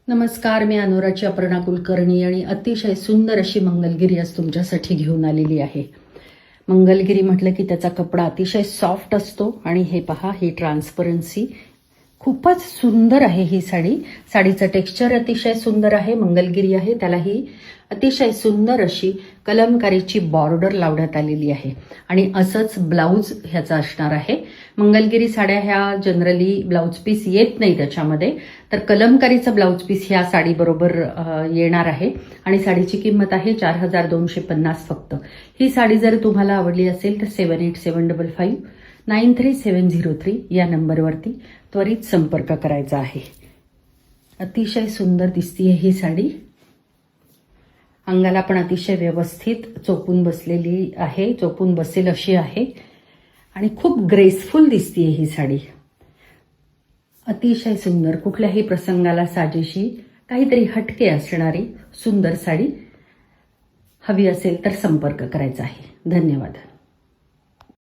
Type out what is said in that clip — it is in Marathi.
नमस्कार, मी अनुराची अपर्णा कुलकर्णी आणि अतिशय सुंदर अशी मंगलगिरी आज तुमच्यासाठी घेऊन आलेली आहे. मंगलगिरी म्हटलं की त्याचा कपडा अतिशय सॉफ्ट असतो आणि हे पहा, ही ट्रान्सपरन्सी खूपच सुंदर आहे. ही साडीचं टेक्स्चर अतिशय सुंदर आहे. मंगलगिरी आहे, त्याला ही अतिशय सुंदर अशी कलमकारीची बॉर्डर लावण्यात आलेली आहे आणि असंच ब्लाऊज ह्याचा असणार आहे. मंगलगिरी साड्या ह्या जनरली ब्लाऊज पीस येत नाही त्याच्यामध्ये, तर कलमकारीचं ब्लाऊज पीस ह्या साडीबरोबर येणार आहे आणि साडीची किंमत आहे 4250 फक्त. ही साडी जर तुम्हाला आवडली असेल तर 7875593703 या नंबरवरती त्वरित संपर्क करायचा आहे. अतिशय सुंदर दिसतीये ही साडी. अंगाला पण अतिशय व्यवस्थित चोपून बसलेली आहे, चोपून बसेल अशी आहे आणि खूप ग्रेसफुल दिसतीये ही साडी. अतिशय सुंदर, कुठल्याही प्रसंगाला साजेशी काहीतरी हटके असणारी सुंदर साडी हवी असेल तर संपर्क करायचा आहे. धन्यवाद.